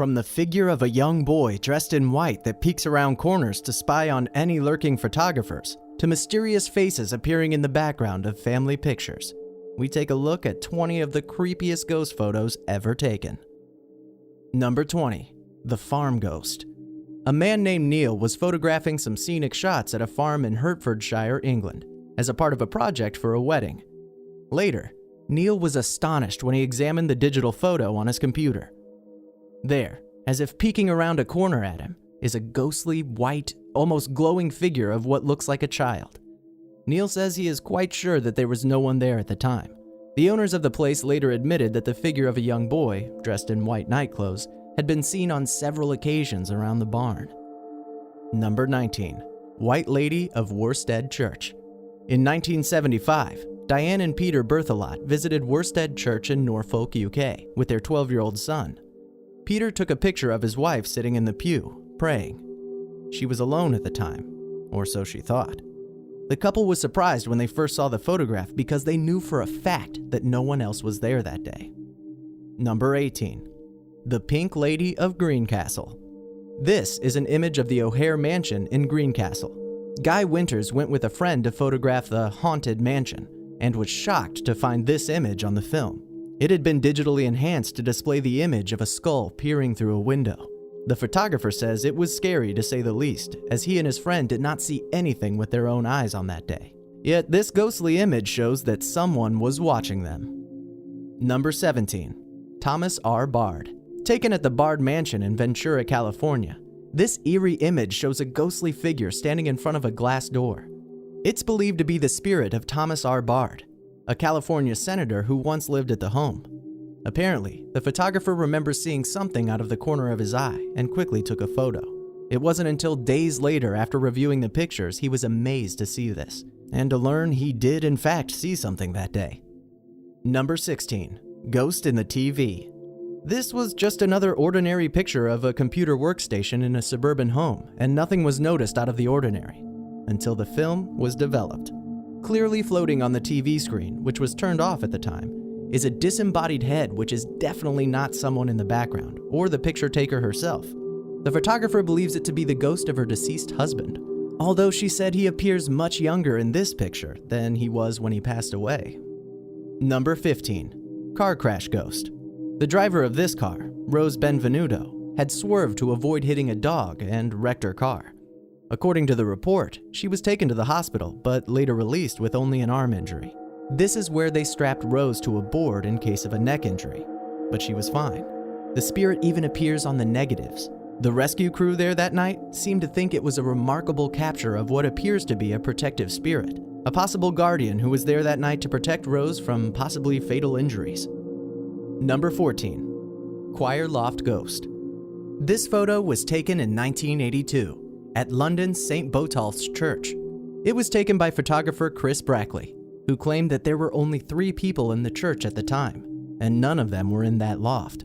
From the figure of a young boy dressed in white that peeks around corners to spy on any lurking photographers, to mysterious faces appearing in the background of family pictures, we take a look at 20 of the creepiest ghost photos ever taken. Number 20. The Farm Ghost. A man named Neil was photographing some scenic shots at a farm in Hertfordshire, England, as a part of a project for a wedding. Later, Neil was astonished when he examined the digital photo on his computer. There, as if peeking around a corner at him, is a ghostly, white, almost glowing figure of what looks like a child. Neil says he is quite sure that there was no one there at the time. The owners of the place later admitted that the figure of a young boy, dressed in white nightclothes, had been seen on several occasions around the barn. Number 19. White Lady of WORSTEAD Church. In 1975, Diane and Peter Berthelot visited WORSTEAD Church in Norfolk, UK, with their 12-year-old son. Peter took a picture of his wife sitting in the pew, praying. She was alone at the time, or so she thought. The couple was surprised when they first saw the photograph because they knew for a fact that no one else was there that day. Number 18. The Pink Lady of Greencastle. This is an image of the O'Hare Mansion in Greencastle. Guy Winters went with a friend to photograph the haunted mansion and was shocked to find this image on the film. It had been digitally enhanced to display the image of a skull peering through a window. The photographer says it was scary to say the least, as he and his friend did not see anything with their own eyes on that day. Yet this ghostly image shows that someone was watching them. Number 17. Thomas R. Bard. Taken at the Bard Mansion in Ventura, California, this eerie image shows a ghostly figure standing in front of a glass door. It's believed to be the spirit of Thomas R. Bard, a California senator who once lived at the home. Apparently, the photographer remembers seeing something out of the corner of his eye and quickly took a photo. It wasn't until days later, after reviewing the pictures, he was amazed to see this, and to learn he did in fact see something that day. Number 16. Ghost in the TV. This was just another ordinary picture of a computer workstation in a suburban home, and nothing was noticed out of the ordinary, until the film was developed. Clearly floating on the TV screen, which was turned off at the time, is a disembodied head which is definitely not someone in the background, or the picture taker herself. The photographer believes it to be the ghost of her deceased husband, although she said he appears much younger in this picture than he was when he passed away. Number 15. Car Crash Ghost. The driver of this car, Rose Benvenuto, had swerved to avoid hitting a dog and wrecked her car. According to the report, she was taken to the hospital, but later released with only an arm injury. This is where they strapped Rose to a board in case of a neck injury, but she was fine. The spirit even appears on the negatives. The rescue crew there that night seemed to think it was a remarkable capture of what appears to be a protective spirit, a possible guardian who was there that night to protect Rose from possibly fatal injuries. Number 14. Choir Loft Ghost. This photo was taken in 1982 at London's St. Botolph's Church. It was taken by photographer Chris Brackley, who claimed that there were only 3 people in the church at the time, and none of them were in that loft.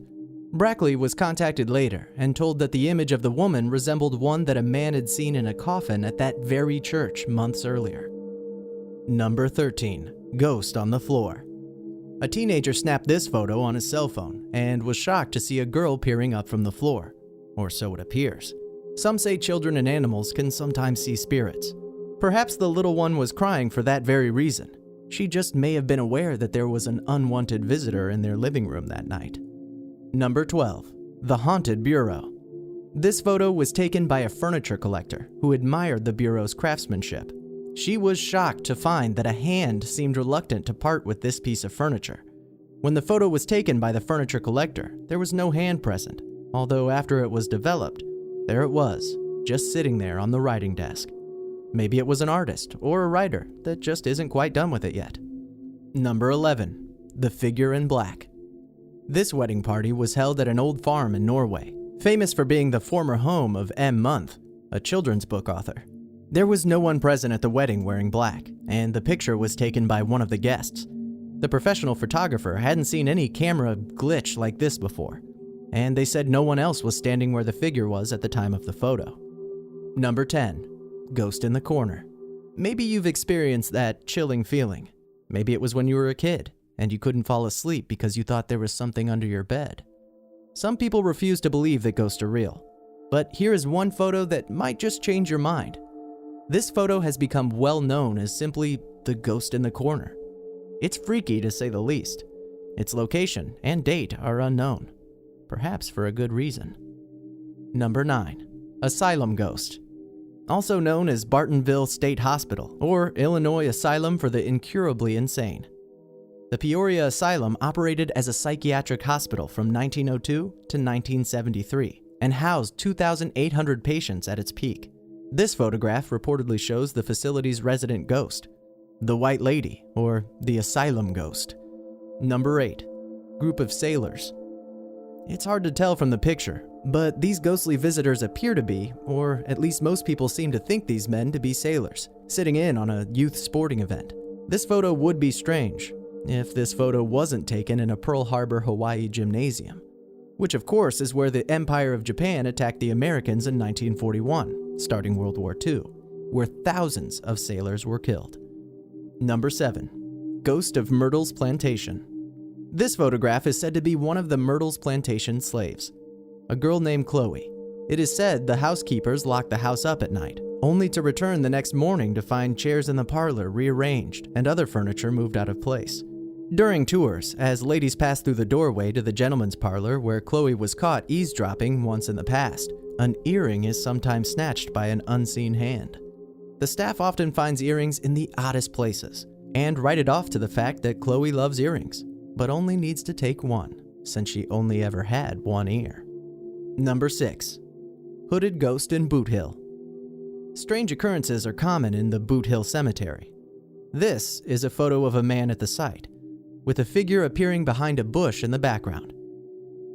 Brackley was contacted later and told that the image of the woman resembled one that a man had seen in a coffin at that very church months earlier. Number 13. Ghost on the Floor. A teenager snapped this photo on his cell phone and was shocked to see a girl peering up from the floor, or so it appears. Some say children and animals can sometimes see spirits. Perhaps the little one was crying for that very reason. She just may have been aware that there was an unwanted visitor in their living room that night. Number 12. The Haunted Bureau. This photo was taken by a furniture collector who admired the bureau's craftsmanship. She was shocked to find that a hand seemed reluctant to part with this piece of furniture. When the photo was taken by the furniture collector, there was no hand present, although after it was developed, there it was, just sitting there on the writing desk. Maybe it was an artist or a writer that just isn't quite done with it yet. Number 11. The Figure in Black. This wedding party was held at an old farm in Norway, famous for being the former home of M. Month, a children's book author. There was no one present at the wedding wearing black, and the picture was taken by one of the guests. The professional photographer hadn't seen any camera glitch like this before, and they said no one else was standing where the figure was at the time of the photo. Number 10. Ghost in the Corner. Maybe you've experienced that chilling feeling. Maybe it was when you were a kid, and you couldn't fall asleep because you thought there was something under your bed. Some people refuse to believe that ghosts are real. But here is one photo that might just change your mind. This photo has become well known as simply the ghost in the corner. It's freaky to say the least. Its location and date are unknown, perhaps for a good reason. Number 9. Asylum Ghost. Also known as Bartonville State Hospital or Illinois Asylum for the Incurably Insane. The Peoria Asylum operated as a psychiatric hospital from 1902 to 1973 and housed 2,800 patients at its peak. This photograph reportedly shows the facility's resident ghost, the White Lady, or the Asylum Ghost. Number 8. Group of Sailors. It's hard to tell from the picture, but these ghostly visitors appear to be, or at least most people seem to think these men to be sailors, sitting in on a youth sporting event. This photo would be strange if this photo wasn't taken in a Pearl Harbor, Hawaii gymnasium, which of course is where the Empire of Japan attacked the Americans in 1941, starting World War II, where thousands of sailors were killed. Number 7. Ghost of Myrtles Plantation. This photograph is said to be one of the Myrtles Plantation slaves, a girl named Chloe. It is said the housekeepers locked the house up at night, only to return the next morning to find chairs in the parlor rearranged and other furniture moved out of place. During tours, as ladies passed through the doorway to the gentleman's parlor where Chloe was caught eavesdropping once in the past, an earring is sometimes snatched by an unseen hand. The staff often finds earrings in the oddest places and write it off to the fact that Chloe loves earrings, but only needs to take one, since she only ever had one ear. Number 6. Hooded Ghost in Boot Hill. Strange occurrences are common in the Boot Hill Cemetery. This is a photo of a man at the site, with a figure appearing behind a bush in the background.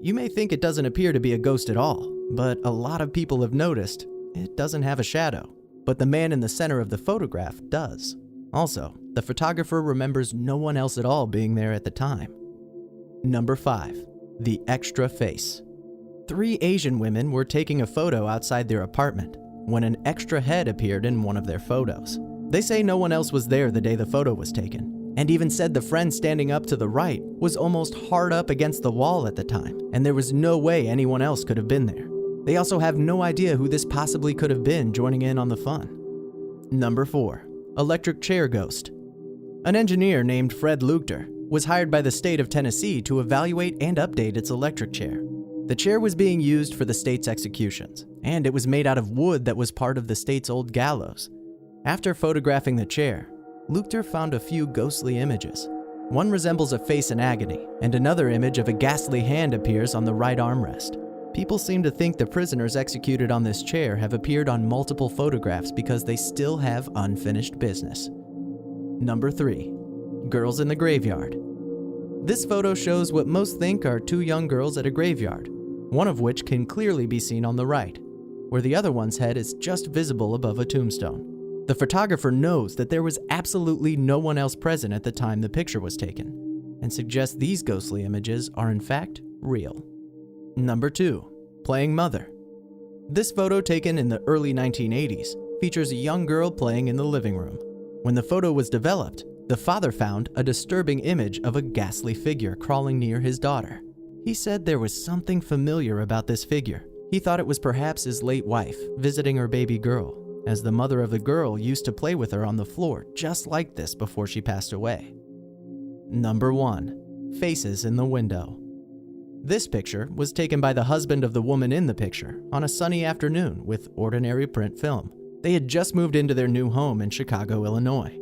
You may think it doesn't appear to be a ghost at all, but a lot of people have noticed it doesn't have a shadow, but the man in the center of the photograph does. Also, the photographer remembers no one else at all being there at the time. Number 5. The Extra Face. 3 Asian women were taking a photo outside their apartment when an extra head appeared in one of their photos. They say no one else was there the day the photo was taken, and even said the friend standing up to the right was almost hard up against the wall at the time, and there was no way anyone else could have been there. They also have no idea who this possibly could have been joining in on the fun. Number 4. Electric Chair Ghost. An engineer named Fred Luchter was hired by the state of Tennessee to evaluate and update its electric chair. The chair was being used for the state's executions, and it was made out of wood that was part of the state's old gallows. After photographing the chair, Luchter found a few ghostly images. One resembles a face in agony, and another image of a ghastly hand appears on the right armrest. People seem to think the prisoners executed on this chair have appeared on multiple photographs because they still have unfinished business. Number 3. Girls in the Graveyard. This photo shows what most think are 2 young girls at a graveyard, one of which can clearly be seen on the right, where the other one's head is just visible above a tombstone. The photographer knows that there was absolutely no one else present at the time the picture was taken, and suggests these ghostly images are in fact real. Number 2. Playing Mother. This photo, taken in the early 1980s, features a young girl playing in the living room. When the photo was developed, the father found a disturbing image of a ghastly figure crawling near his daughter. He said there was something familiar about this figure. He thought it was perhaps his late wife visiting her baby girl, as the mother of the girl used to play with her on the floor just like this before she passed away. Number 1. Faces in the Window. This picture was taken by the husband of the woman in the picture on a sunny afternoon with ordinary print film. They had just moved into their new home in Chicago, Illinois.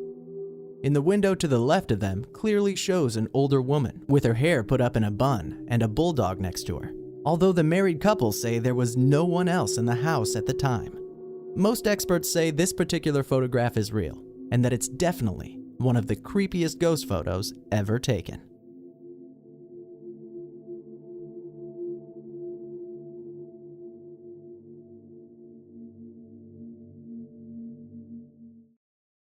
In the window to the left of them clearly shows an older woman with her hair put up in a bun and a bulldog next to her, although the married couple say there was no one else in the house at the time. Most experts say this particular photograph is real, and that it's definitely one of the creepiest ghost photos ever taken.